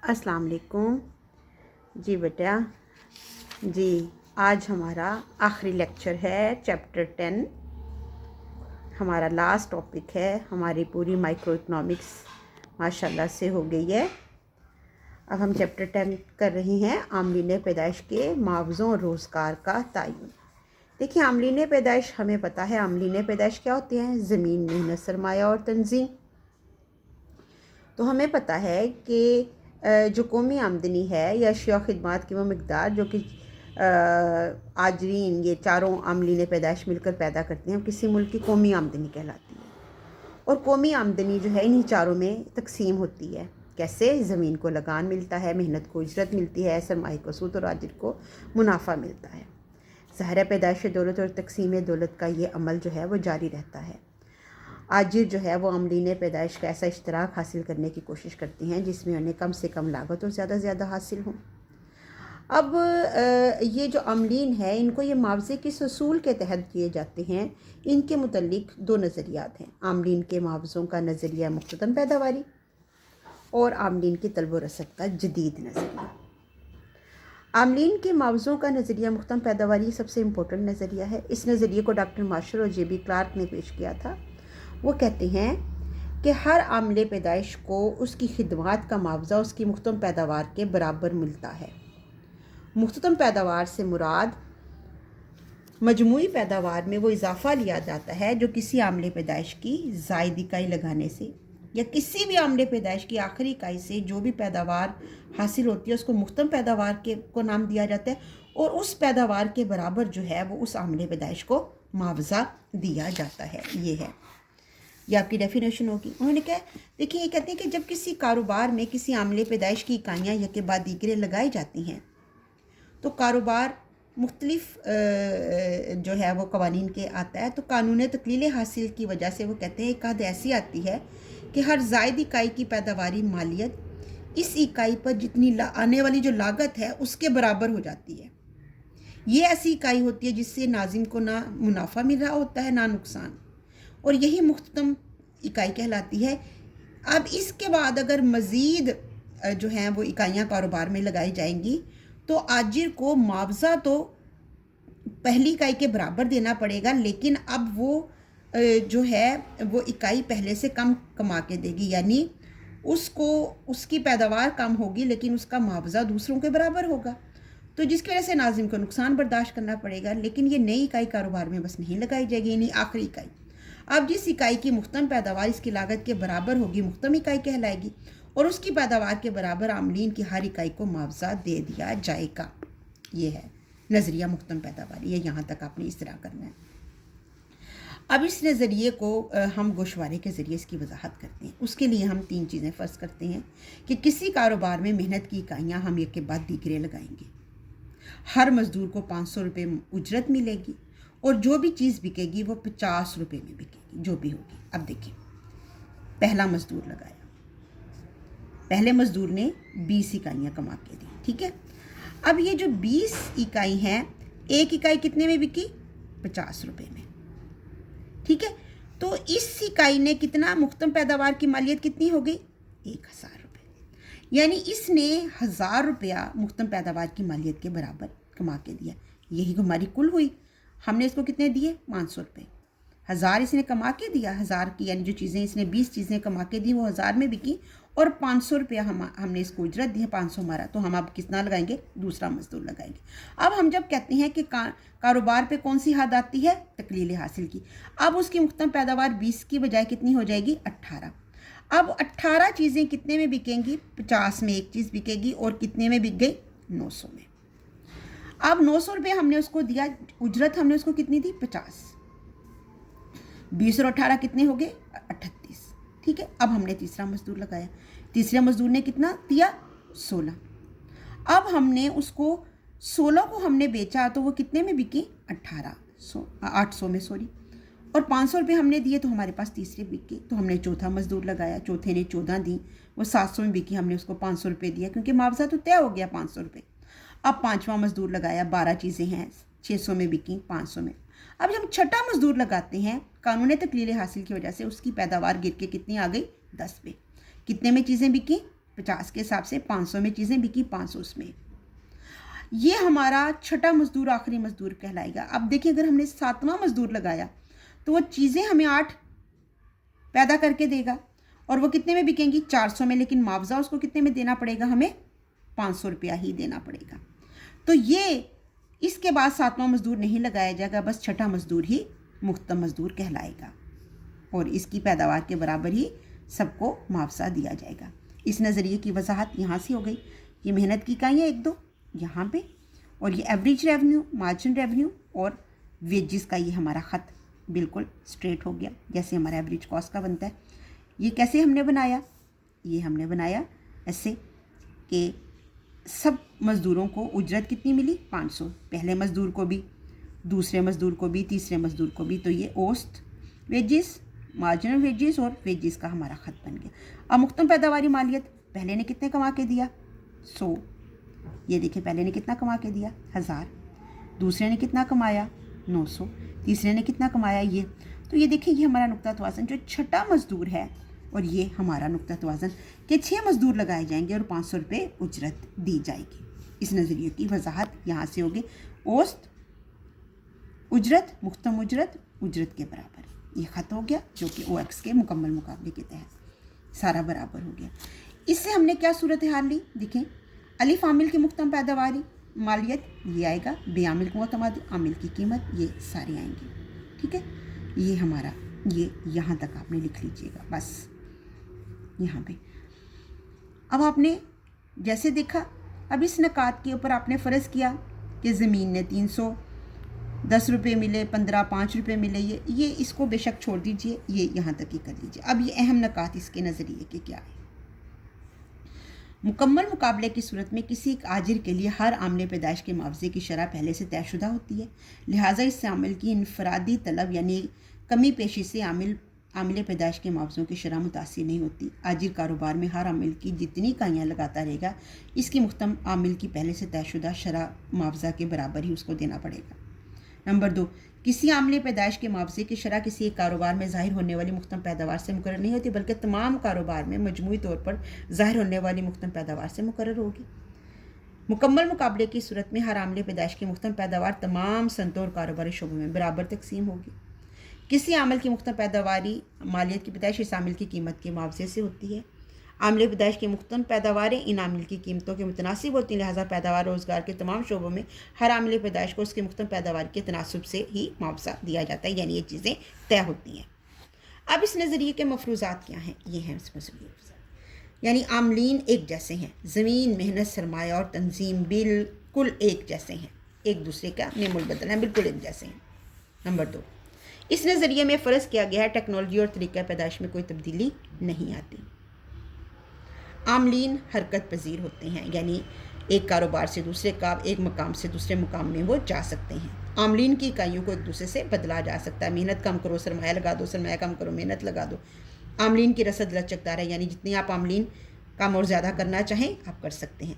अस्सलाम वालेकुम जी बेटा जी। आज हमारा आखिरी लेक्चर है चैप्टर 10। हमारा लास्ट टॉपिक है। हमारी पूरी माइक्रो इकोनॉमिक्स माशाल्लाह से हो गई है। अब हम चैप्टर 10 कर रहे हैं आमलीन पैदाइश के मुआवज़ों और रोज़गार का तयन। देखिए, आमलीन पैदाइश हमें पता है। आमलीन पैदाइश क्या होते हैं? ज़मीन, मेहनत, सरमाया और तंजीम। तो हमें पता है कि जो कौमी आमदनी है या अशिया खिदमात की वो मकदार जो कि आजरीन, ये चारों आमलीन पैदाइश मिलकर पैदा करते हैं, किसी मुल्क की कौमी आमदनी कहलाती है। और कौमी आमदनी जो है इन्हीं चारों में तकसीम होती है। कैसे? ज़मीन को लगान मिलता है, मेहनत को उजरत मिलती है, सरमाए को सूद और आजिर को मुनाफा मिलता है। ज़ाहिर पैदाइश दौलत और तकसीम दौलत का ये अमल जो है वो जारी रहता है। आजिर जो है वो आमलीन पैदाइश का ऐसा इश्तराक हासिल करने की कोशिश करती हैं जिसमें उन्हें कम से कम लागत और ज़्यादा से ज़्यादा हासिल हो। अब ये जो आमलीन है इनको ये मुआवजे किस असूल के तहत किए जाते हैं, इनके मुतल्लिक दो नज़रियात हैं। आमलीन के मुआवज़ों का नज़रिया मुख्ततन पैदावारी और आमलीन की तलब व रसद का जदीद नज़रिया। आमलीन के मुआवज़ों का नज़रिया मुख्ततन पैदावारी सबसे इम्पोर्टेंट नज़रिया है। इस नज़रिए को डॉक्टर मार्शल और जे.बी. क्लार्क ने पेश किया था। वो कहते हैं कि हर आमले पैदाइश को उसकी खिदमात का मुआवजा उसकी मुख्तम पैदावार के बराबर मिलता है। मुख्तम पैदावार से मुराद मजमूई पैदावार में वो इजाफा लिया जाता है जो किसी आमले पैदाइश की ज़ायद इकाई लगाने से या किसी भी आमले पैदाइश की आखिरी इकाई से जो भी पैदावार हासिल होती है उसको मुख्तम पैदावार को नाम दिया जाता है। और उस पैदावार के बराबर जो है वो उस आमले पैदाइश को मुआवजा दिया जाता है। ये है, ये आपकी डेफिनेशन होगी। उन्होंने कहा, देखिए, ये कहते हैं कि जब किसी कारोबार में किसी आमले पैदाइश की इकाइयाँ यके बाद दीगरे लगाई जाती हैं तो कारोबार मुख्तलिफ जो है वो कवानीन के आता है। तो कानून तकलील हासिल की वजह से वो कहते हैं एक हद ऐसी आती है कि हर ज़ायद इकाई की पैदावारी मालियत इस इकाई पर जितनी आने वाली जो लागत है उसके बराबर हो जाती है। ये ऐसी इकाई होती है जिससे नाजिम को ना मुनाफा मिल रहा होता है ना नुकसान, और यही मुख्तम इकाई कहलाती है। अब इसके बाद अगर मज़ीद जो हैं वो इकाइयाँ कारोबार में लगाई जाएंगी तो आजिर को मुआवजा तो पहली इकाई के बराबर देना पड़ेगा, लेकिन अब वो जो है वो इकाई पहले से कम कमा के देगी, यानी उसको उसकी पैदावार कम होगी लेकिन उसका मुआवजा दूसरों के बराबर होगा। तो जिसकी वजह से नाजिम को नुकसान बर्दाश्त करना पड़ेगा। लेकिन ये नई इकाई कारोबार में बस नहीं लगाई जाएगी, यानी आखिरी इकाई। अब जिस इकाई की मुख्तम पैदावार इसकी लागत के बराबर होगी मुख्तम इकाई कहलाएगी, और उसकी पैदावार के बराबर आमलीन की हर इकाई को मुआवजा दे दिया जाएगा। ये है नज़रिया मुख्तम पैदावारी। ये यहाँ तक आपने इस तरह करना है। अब इस नज़रिए को हम गोशवारे के ज़रिए इसकी वजाहत करते हैं। उसके लिए हम तीन चीज़ें फ़र्ज़ करते हैं कि किसी कारोबार में मेहनत की इकाइयाँ हम एक के बाद दीगरे लगाएंगे। हर मज़दूर को 500 रुपये उजरत मिलेगी और जो भी चीज़ बिकेगी वो 50 रुपये में बिकेगी, जो भी होगी। अब देखिए, पहला मज़दूर लगाया, पहले मज़दूर ने 20 इकाइयाँ कमा के दी, ठीक है। अब ये जो 20 इकाई हैं, एक इकाई कितने में बिकी? 50 रुपये में, ठीक है। तो इस इकाई ने कितना, मुख्तम पैदावार की मालियत कितनी हो गई? 1000 रुपये, यानी इसने 1000 रुपया मुख्तम पैदावार की मालियत के बराबर कमा के दिया। यही हमारी कुल हुई। हमने इसको कितने दिए? 500 रुपये। 1000 इसने कमा के दिया, 1000 की यानी जो चीज़ें इसने 20 चीज़ें कमा के दी वो 1000 में बिकी, और 500 रुपया हमने इसको उजरत दी है, 500 हमारा। तो हम अब कितना लगाएंगे? दूसरा मजदूर लगाएंगे। अब हम जब कहते हैं कि कारोबार पे कौन सी हद आती है? तकलील हासिल की। अब उसकी मुख्तम पैदावार 20 की बजाय कितनी हो जाएगी? 18। अब 18 चीज़ें कितने में बिकेंगी? 50 में एक चीज़ बिकेगी, और कितने में बिक गई? 900 में। अब 900 रुपये हमने उसको दिया, उजरत हमने उसको कितनी दी? 50। 20 और 18 कितने हो गए? 38, ठीक है। अब हमने तीसरा मजदूर लगाया, तीसरे मजदूर ने कितना दिया? 16। अब हमने उसको 16 को हमने बेचा तो वो कितने में बिकी? 800 में, सॉरी। और 500 रुपये हमने दिए तो हमारे पास तीसरे बिके। तो हमने चौथा मजदूर लगाया, चौथे ने 14 दी, वो 700 में बिकी, हमने उसको 500 रुपये दिया क्योंकि मुआवजा तो तय हो गया 500 रुपये। अब पांचवा मजदूर लगाया, 12 चीज़ें हैं, 600 में बिकी, 500 में। अब जब छठा मजदूर लगाते हैं, कानून तकलील हासिल की वजह से उसकी पैदावार गिर के कितनी आ गई? 10 पे। कितने में चीज़ें बिकी? 50 के हिसाब से 500 में चीज़ें बिकी, 500 उसमें। ये हमारा छठा मजदूर आखिरी मजदूर कहलाएगा। अब देखिए अगर हमने 7वां मजदूर लगाया तो वो चीज़ें हमें 8 पैदा करके देगा और वो कितने में बिकेंगी, 400 में, लेकिन मुआवजा उसको कितने में देना पड़ेगा, हमें 500 रुपया ही देना पड़ेगा। तो ये इसके बाद 7वां मजदूर नहीं लगाया जाएगा, बस छठा मजदूर ही मुख्तम मजदूर कहलाएगा और इसकी पैदावार के बराबर ही सबको मुआवजा दिया जाएगा। इस नज़रिए की वजाहत यहाँ से हो गई। ये मेहनत की इकाइयाँ 1-2 यहाँ पे, और ये एवरेज रेवेन्यू, मार्जिन रेवेन्यू और वेजेस का ये हमारा ख़त बिल्कुल स्ट्रेट हो गया जैसे हमारा एवरेज कॉस्ट का बनता है। ये कैसे हमने बनाया, ये हमने बनाया ऐसे कि सब मज़दूरों को उजरत कितनी मिली, 500, पहले मज़दूर को भी, दूसरे मज़दूर को भी, तीसरे मज़दूर को भी। तो ये औसत वेजेस, मार्जिनल वेजेस और वेजेस का हमारा ख़त बन गया। अब मुख्तम पैदावारी मालियत, पहले ने कितने कमा के दिया, 100, ये देखिए पहले ने कितना कमा के दिया, 1000, दूसरे ने कितना कमाया, 900, तीसरे ने कितना कमाया, ये। तो ये देखिए ये हमारा नुक्ता तवाज़न जो छठा मज़दूर है और ये हमारा नुक्ता तवाज़न कि 6 मज़दूर लगाए जाएंगे और 500 रुपये उजरत दी जाएगी। इस नज़रिए की वजाहत यहाँ से होगी। औसत उजरत, मुख्तम उजरत, उजरत के बराबर, ये ख़त हो गया जो कि OX के मुकम्मल मुकाबले के तहत सारा बराबर हो गया। इससे हमने क्या सूरत हाल ली, देखें अलिफ आमिल की मुख्तम पैदावारी मालियत ये आएगा, बे आमिल को मुतमादी आमिल की कीमत, ये सारे आएंगे, ठीक है। ये हमारा, ये यहाँ तक आपने लिख लीजिएगा बस यहाँ पे। अब आपने जैसे देखा, अब इस नकात के ऊपर आपने फ़र्ज़ किया कि ज़मीन ने 310 रुपये मिले, 15, 5 रुपये मिले, ये इसको बेशक छोड़ दीजिए, ये यहाँ तक ही कर लीजिए। अब ये अहम नकात इसके नज़रिए के क्या है। मुकम्मल मुकाबले की सूरत में किसी एक आजिर के लिए हर आमले पैदाइश के मुआवजे की शरह पहले से तयशुदा होती है, लिहाजा इससे आमिल की इनफरादी तलब यानी कमी पेशी से आमिल पैदाइश के मुआवजों की शरह मुतासिर नहीं होती। आजिर कारोबार में हर आमिल की जितनी इकाइयाँ लगाता रहेगा, इसकी मुख्तम आमिल की पहले से तयशुदा शरह मुआवजा के बराबर ही उसको देना पड़ेगा। नंबर 2, किसी आमले पैदाइश के मुआवजे की शरह किसी एक कारोबार में ज़ाहिर होने वाली मुख्तम पैदावार से मुकर्रर नहीं होती, बल्कि तमाम कारोबार में मजमूई तौर पर ज़ाहिर होने वाली मुख्तम पैदावार से मुकर्रर होगी। मुकम्मल मुकाबले की सूरत में हर आमले पैदाइश की मुख्तम पैदावार तमाम सनतों और कारोबारी शोबों में बराबर तकसीम होगी। किसी आमल की मुख्तम पैदावारी मालियत की पैदाइश इस आमिल की कीमत के मुआवजे से होती है। आमले पैदाइश की मुख्तम पैदावारें इन आमिल की कीमतों के मुतनासिब होती हैं, लिहाजा पैदावार रोज़गार के तमाम शोबों में हर आमिल पैदाइश को उसकी मुख्तम पैदावार के तनासब से ही मुआवजा दिया जाता है, यानी ये चीज़ें तय होती हैं। अब इस नज़रिए के मफरूज़ात क्या हैं, ये हैं इस नज़रिए, यानी आमलीन एक जैसे हैं, ज़मीन, मेहनत, सरमाया और तंजीम बिल्कुल एक जैसे हैं, एक दूसरे का नेमुल बदल हैं, बिल्कुल एक जैसे हैं। नंबर 2, इस नज़रिए में फ़र्ज़ किया गया है टेक्नोलॉजी और तरीक़ा पैदाइश में कोई तब्दीली नहीं आती। आमलीन हरकत पजीर होते हैं, यानी एक कारोबार से दूसरे का, एक मकाम से दूसरे मकाम में वो जा सकते हैं। आमलीन की इकाइयों को एक दूसरे से बदला जा सकता है, मेहनत कम करो सरमाया लगा दो, सरमाया कम करो मेहनत लगा दो। आमलीन की रसद लचकदार है, यानी जितनी आप आमलीन कम और ज़्यादा करना चाहें आप कर सकते हैं।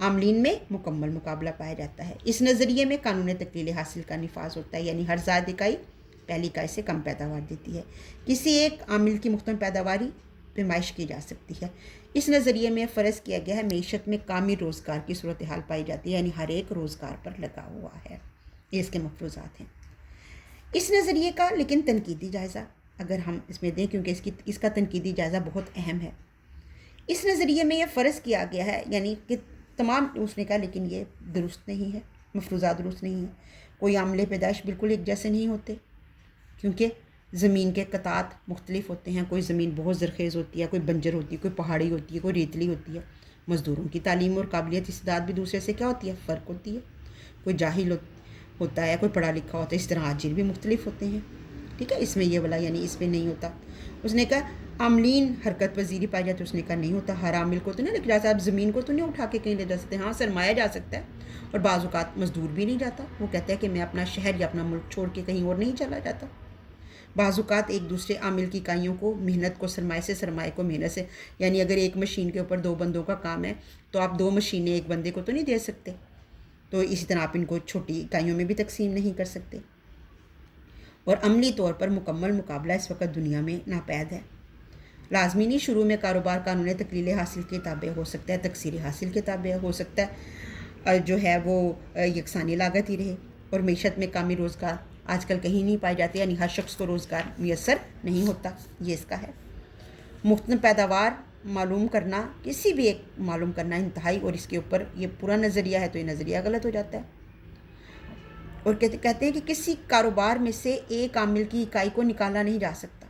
आमलीन में मुकम्मल मुकाबला पाया जाता है। इस नज़रिए में कानून तकलील हासिल का निफाज होता है, यानी हर ज़ायद इकाई पहली इकाई से कम पैदावार देती है। किसी एक आमिल की मुख्तम पैदावारी पैमाइश की जा सकती है। इस नज़रिए में फ़र्ज़ किया गया है मईशत में कामिल रोज़गार की सूरत हाल पाई जाती है, यानी हर एक रोज़गार पर लगा हुआ है। ये इसके मफरूज़ात हैं इस नज़रिए का। लेकिन तनकीदी जायज़ा अगर हम इसमें दें, क्योंकि इसका तनकीदी जायज़ा बहुत अहम है। इस नज़रिए में यह फ़र्ज़ किया गया है, यानी कि तमाम उसने कहा, लेकिन ये दुरुस्त नहीं है, मफरूज़ात दुरुस्त नहीं है। कोई आमले पैदाइश बिल्कुल एक जैसे नहीं होते, क्योंकि ज़मीन के कतात मुख्तलिफ होते हैं। कोई ज़मीन बहुत ज़रखेज़ होती है, कोई बंजर होती है, कोई पहाड़ी होती है, कोई रेतली होती है। मज़दूरों की तालीम और काबिलियत इस्तेदाद भी दूसरे से क्या होती है, फ़र्क होती है। कोई जाहिल होता है, कोई पढ़ा लिखा होता है। इस तरह आजिर भी मुख्तलिफ होते हैं, ठीक है। इसमें ये वाला यानी इसमें नहीं होता। उसने कहा आमलीन हरकत पजीरी पाई जाती है, उसने कहा नहीं होता। हर आमिल को तो नहीं, लेकिन आप ज़मीन को तो नहीं उठा के कहीं ले जा सकते। हाँ, सरमाया जा सकता है, और बाज़ औक़ात मज़दूर भी नहीं जाता। वो कहता है कि मैं अपना शहर या अपना मुल्क छोड़ के कहीं और नहीं चला जाता। बाज़ औक़ात एक दूसरे आमिल की इकाइयों को, मेहनत को सरमाए से, सरमाए को मेहनत से, यानी अगर एक मशीन के ऊपर 2 बंदों का काम है तो आप 2 मशीनें एक बंदे को तो नहीं दे सकते। तो इसी तरह आप इनको छोटी इकाइयों में भी तकसीम नहीं कर सकते। और अमली तौर पर मुकम्मल मुकाबला इस वक्त दुनिया में नापैद है। लाजमी नहीं शुरू में कारोबार कानून तकलील हासिल के ताबे हो सकता है, तकसीर हासिल के ताबे हो सकता है, जो है वो यकसानी लागत ही रहे। और मीशत में कामी रोज़गार आजकल कहीं नहीं पाए जाते, यानी हर शख्स को रोज़गार मैसर नहीं होता, ये इसका है। मुख्तलिफ पैदावार मालूम करना, किसी भी एक मालूम करना इंतहाई, और इसके ऊपर ये पूरा नज़रिया है तो ये नज़रिया गलत हो जाता है। और कहते हैं कि किसी कारोबार में से एक आमिल की इकाई को निकाला नहीं जा सकता।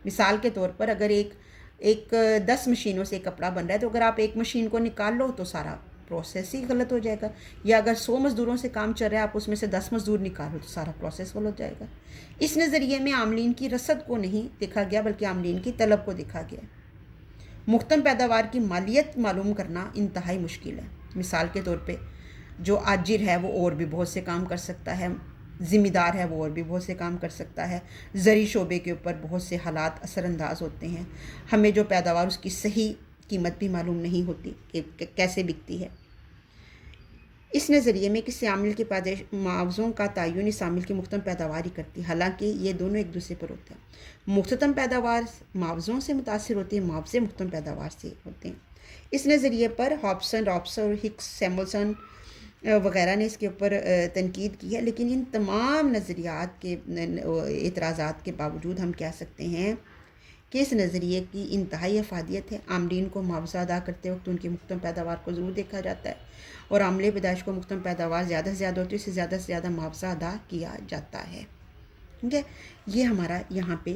मिसाल के तौर पर अगर एक 10 मशीनों से कपड़ा बन रहा है, तो अगर आप एक मशीन को निकाल लो तो सारा प्रोसेस ही गलत हो जाएगा। या अगर 100 मज़दूरों से काम चल रहा है, आप उसमें से 10 मज़दूर निकालो तो सारा प्रोसेस गलत हो जाएगा। इस नज़रिए में आमलीन की रसद को नहीं देखा गया, बल्कि आमलीन की तलब को देखा गया। मुख्तम पैदावार की मालियत मालूम करना इंतहाई मुश्किल है। मिसाल के तौर पे जो आजिर है वो और भी बहुत से काम कर सकता है, ज़िम्मेदार है वो और भी बहुत से काम कर सकता है। ज़री शोबे के ऊपर बहुत से हालात असरअंदाज होते हैं। हमें जो पैदावार उसकी सही कीमत भी मालूम नहीं होती कि कैसे बिकती है। इस नज़रिए में किसी आमिल के मुआवज़ों का तयन इस आमिल की मुख्तम पैदावार ही करती है, हालांकि ये दोनों एक दूसरे पर होते हैं। मुख्तम पैदावार मुआवज़ों से मुतासिर होती है, मुआवजे मुख्तम पैदावार से होते हैं। इस नज़रिए पर हॉब्सन, रॉब्सन, हिक्स, सैमुअल्सन वग़ैरह ने इसके ऊपर तनकीद की है, लेकिन इन तमाम नज़रियात के एतराज़ात के बावजूद हम कह सकते हैं कि इस नज़रिए की इंतहाई अफादियत है। आमलीन को मुआवजा अदा करते वक्त उनकी मुख्तम पैदावार को ज़रूर देखा जाता है, और आमले पैदाइश को मुख्तम पैदावार ज़्यादा से ज़्यादा होती है, उससे ज़्यादा से ज़्यादा मुआवजा अदा किया जाता है। ठीक है, ये हमारा यहाँ पे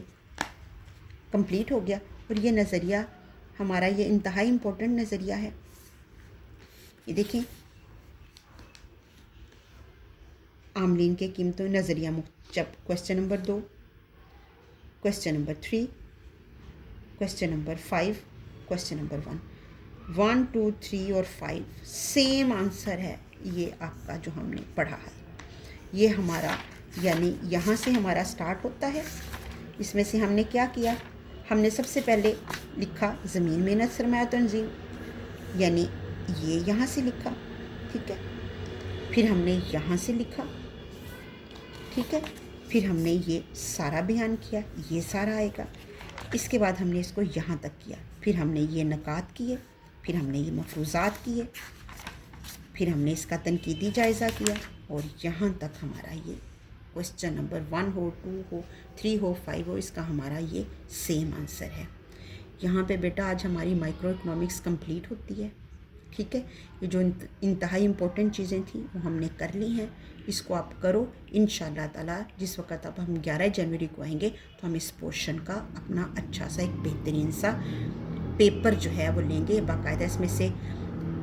कंप्लीट हो गया। और ये नज़रिया हमारा ये इंतहाई इम्पोर्टेंट नज़रिया है। ये देखें, आमलीन के कीमतों नज़रिया जब question number 2, question number 3, question number 5, question number 1, 2, 3 और 5 सेम आंसर है। ये आपका जो हमने पढ़ा है, ये हमारा यानी यहाँ से हमारा स्टार्ट होता है। इसमें से हमने क्या किया, हमने सबसे पहले लिखा ज़मीन मेहनत सरमाया तंजीम, यानी ये यहाँ से लिखा, ठीक है। फिर हमने यहाँ से लिखा, ठीक है। फिर हमने ये सारा बयान किया, ये सारा आएगा। इसके बाद हमने इसको यहाँ तक किया, फिर हमने ये नकात किए, फिर हमने ये मफरूज़ात किए, फिर हमने इसका तनकीदी जायज़ा किया, और यहाँ तक हमारा ये क्वेश्चन नंबर 1 हो, 2 हो, 3 हो, 5 हो, इसका हमारा ये सेम आंसर है। यहाँ पे बेटा आज हमारी माइक्रो इकोनॉमिक्स कंप्लीट होती है, ठीक है। ये जो इंतहाई इम्पोर्टेंट चीज़ें थी वो हमने कर ली हैं। इसको आप करो इंशाअल्लाह ताला। जिस वक्त अब हम 11 जनवरी को आएंगे तो हम इस पोर्शन का अपना अच्छा सा एक बेहतरीन सा पेपर जो है वो लेंगे। बाकायदा इसमें से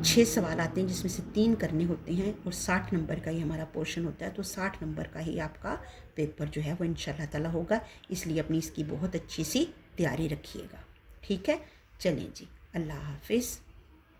6 सवाल आते हैं, जिसमें से 3 करने होते हैं, और 60 नंबर का ही हमारा पोर्शन होता है। तो 60 नंबर का ही आपका पेपर जो है वो इंशाअल्लाह ताला होगा, इसलिए अपनी इसकी बहुत अच्छी सी तैयारी रखिएगा, ठीक है। चलें जी, अल्लाह हाफिज़।